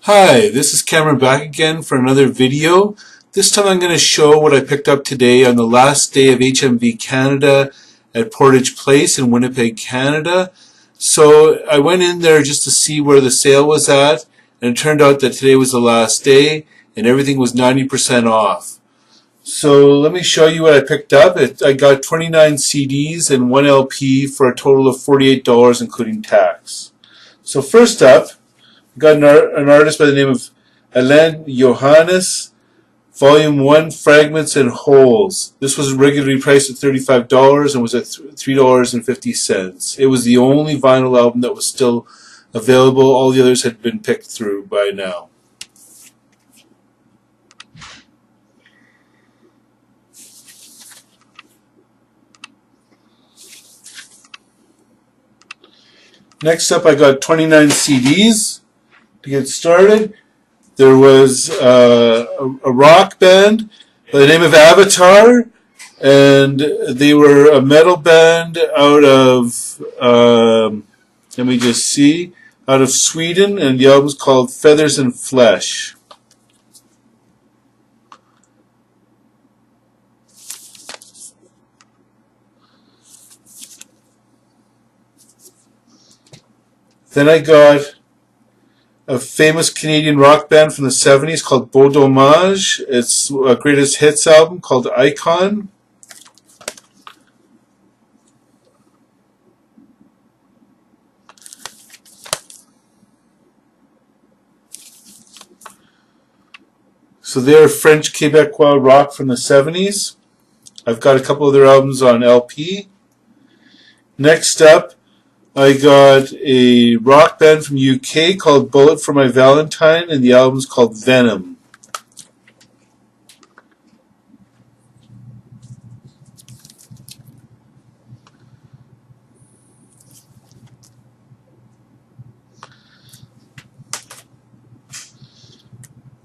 Hi, this is Cameron back again for another video. This time I'm going to show what I picked up today on the last day of HMV Canada at Portage Place in Winnipeg, Canada. So I went in there just to see where the sale was at, and it turned out that today was the last day and everything was 90% off. So let me show you what I picked up. I got 29 CDs and 1 LP for a total of $48 including tax. So first up, got an artist by the name of Alain Johannes, Volume 1, Fragments and Wholes. This was regularly priced at $35 and was at $3.50. It was the only vinyl album that was still available. All the others had been picked through by now. Next up, I got 29 CDs. To get started, there was a rock band by the name of Avatar, and they were a metal band out of, let me just see, out of Sweden, and the album's called Feathers and Flesh. Then I got a famous Canadian rock band from the 70s called Beau Dommage. It's a greatest hits album called Icon. So they're French Quebecois rock from the 70s. I've got a couple of their albums on LP. Next up, I got a rock band from UK called Bullet for My Valentine, and the album's called Venom.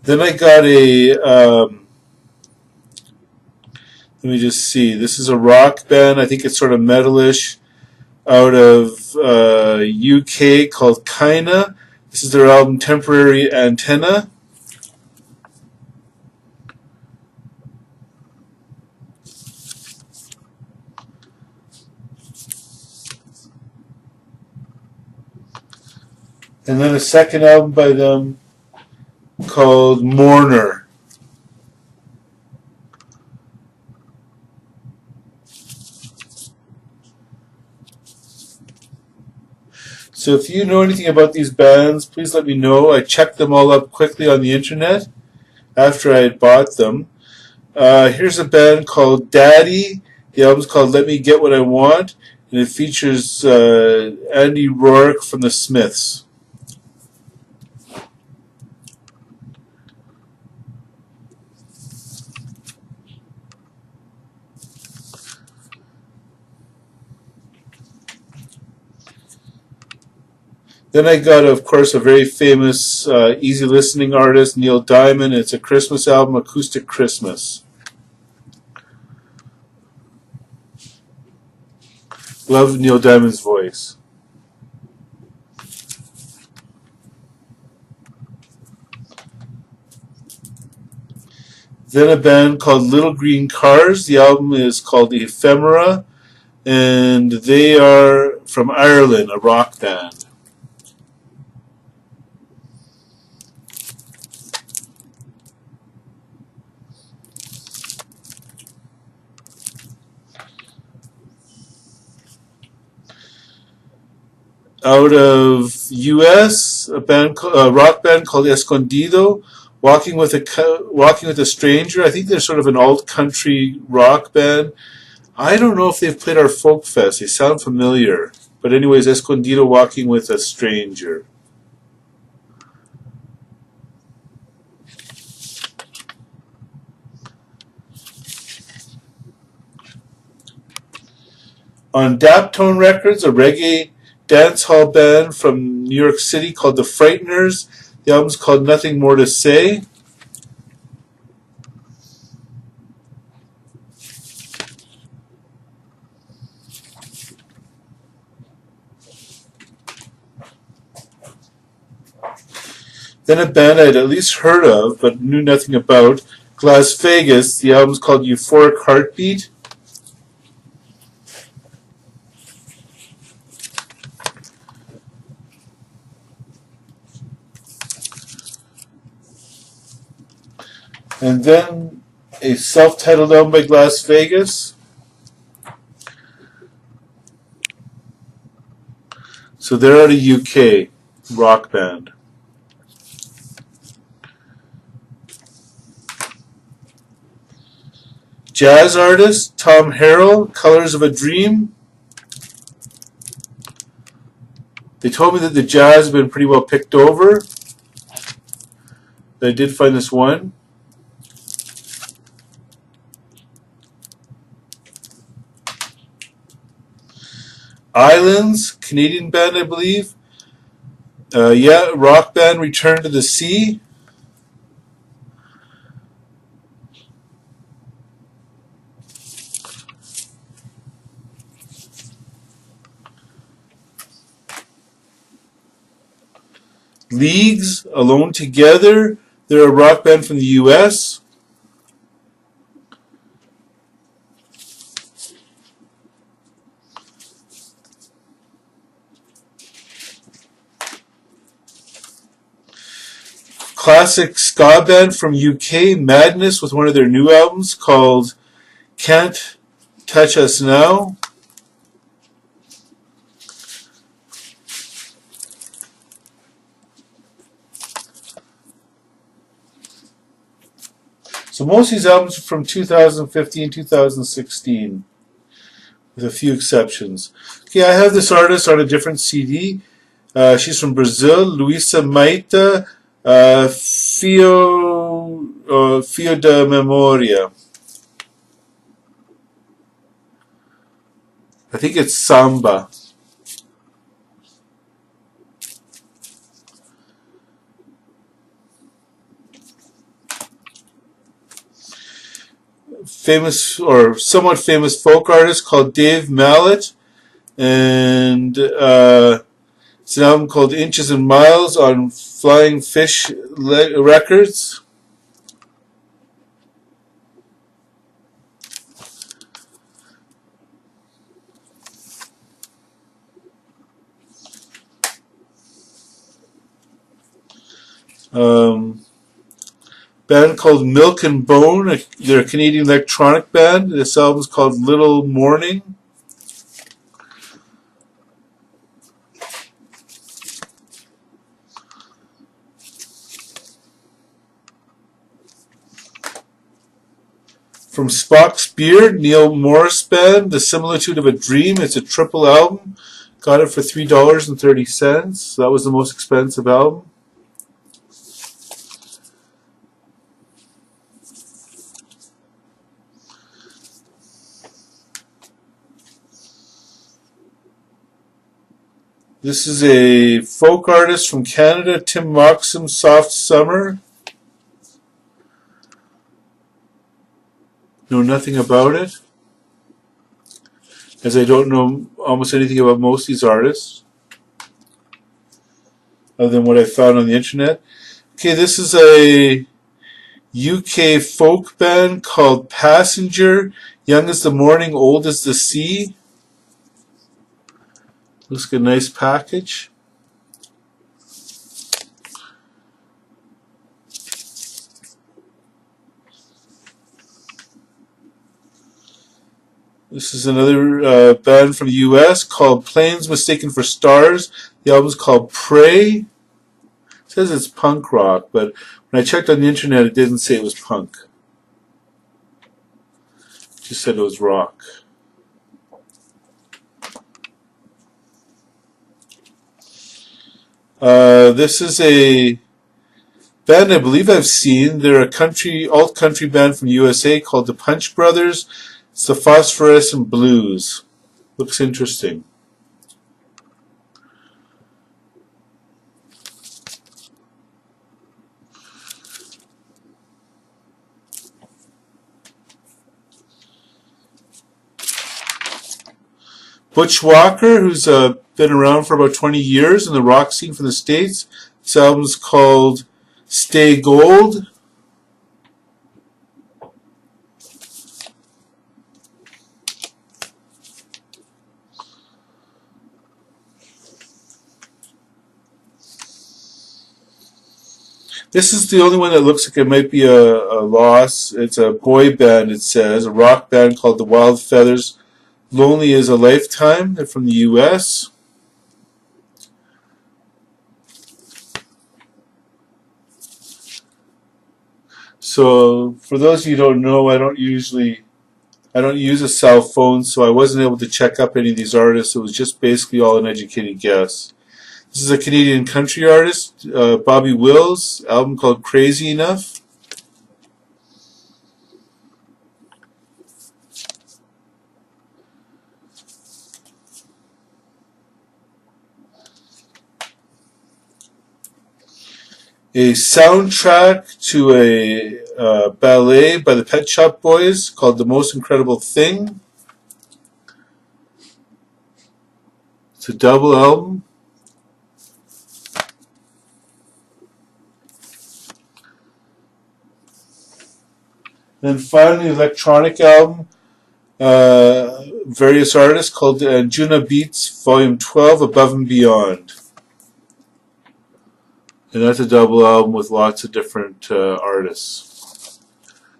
Then I got a, let me just see, this is a rock band, I think it's sort of metalish, out of UK called Kaina. This is their album Temporary Antenna. And then a second album by them called Mourner. So if you know anything about these bands, please let me know. I checked them all up quickly on the internet after I had bought them. Here's a band called Daddy. The album's called Let Me Get What I Want, and it features Andy Rourke from the Smiths. Then I got, of course, a very famous easy listening artist, Neil Diamond. It's a Christmas album, Acoustic Christmas. Love Neil Diamond's voice. Then a band called Little Green Cars. The album is called Ephemera, and they are from Ireland, a rock band. Out of U.S., a rock band called Escondido, Walking with a Stranger. I think they're sort of an alt country rock band. I don't know if they've played our folk fest. They sound familiar, but anyways, Escondido, Walking with a Stranger. On Daptone Records, a reggae dancehall band from New York City called The Frighteners. The album's called Nothing More to Say. Then a band I'd at least heard of but knew nothing about, Las Vegas. The album's called Euphoric Heartbeat. And then a self-titled album by Las Vegas. So they're out of UK, rock band. Jazz artist, Tom Harrell, Colors of a Dream. They told me that the jazz has been pretty well picked over. I did find this one. Islands, Canadian band, I believe. Yeah, rock band, Return to the Sea. Leagues, Alone Together. They're a rock band from the US. Classic ska band from UK, Madness, with one of their new albums called Can't Touch Us Now. So most of these albums are from 2015, 2016, with a few exceptions. Okay, I have this artist on a different CD. She's from Brazil, Luisa Maita, Fio da Memoria. I think it's samba. Famous or somewhat famous folk artist called Dave Mallet, and it's an album called Inches and Miles on Flying Fish Records. Band called Milk and Bone. They're a Canadian electronic band. This album's called Little Morning. From Spock's Beard, Neil Morris Band, The Similitude of a Dream. It's a triple album. Got it for $3.30. That was the most expensive album. This is a folk artist from Canada, Tim Moxham, Soft Summer. Know nothing about it, as I don't know almost anything about most of these artists, other than what I found on the internet. Okay, this is a UK folk band called Passenger, Young as the Morning, Old as the Sea. Looks like a nice package. This is another band from the US called Planes Mistaken for Stars. The album's called Pray. It says it's punk rock, but when I checked on the internet, it didn't say it was punk. It just said it was rock. This is a band I believe I've seen. They're a alt-country band from USA called the Punch Brothers. It's the Phosphorescent Blues. Looks interesting. Butch Walker, who's been around for about 20 years in the rock scene from the States. This album's called Stay Gold. This is the only one that looks like it might be a loss. It's a boy band, it says, a rock band called the Wild Feathers. Lonely is a Lifetime. They're from the U.S. So for those of you who don't know, I don't use a cell phone, so I wasn't able to check up any of these artists. It was just basically all an educated guess. This is a Canadian country artist, Bobby Wills, album called Crazy Enough. A soundtrack to a ballet by the Pet Shop Boys called The Most Incredible Thing. It's a double album. Then finally, electronic album, various artists called Anjuna Beats Volume 12, Above and Beyond. And that's a double album with lots of different artists.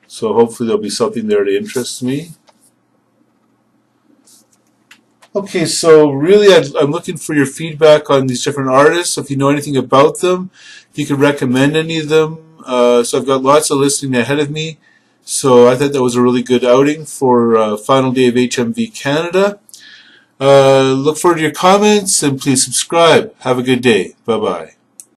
So hopefully there'll be something there that interests me. Okay, so really I'm looking for your feedback on these different artists. If you know anything about them, if you could recommend any of them. So I've got lots of listening ahead of me. So I thought that was a really good outing for final day of HMV Canada. Look forward to your comments and please subscribe. Have a good day. Bye-bye.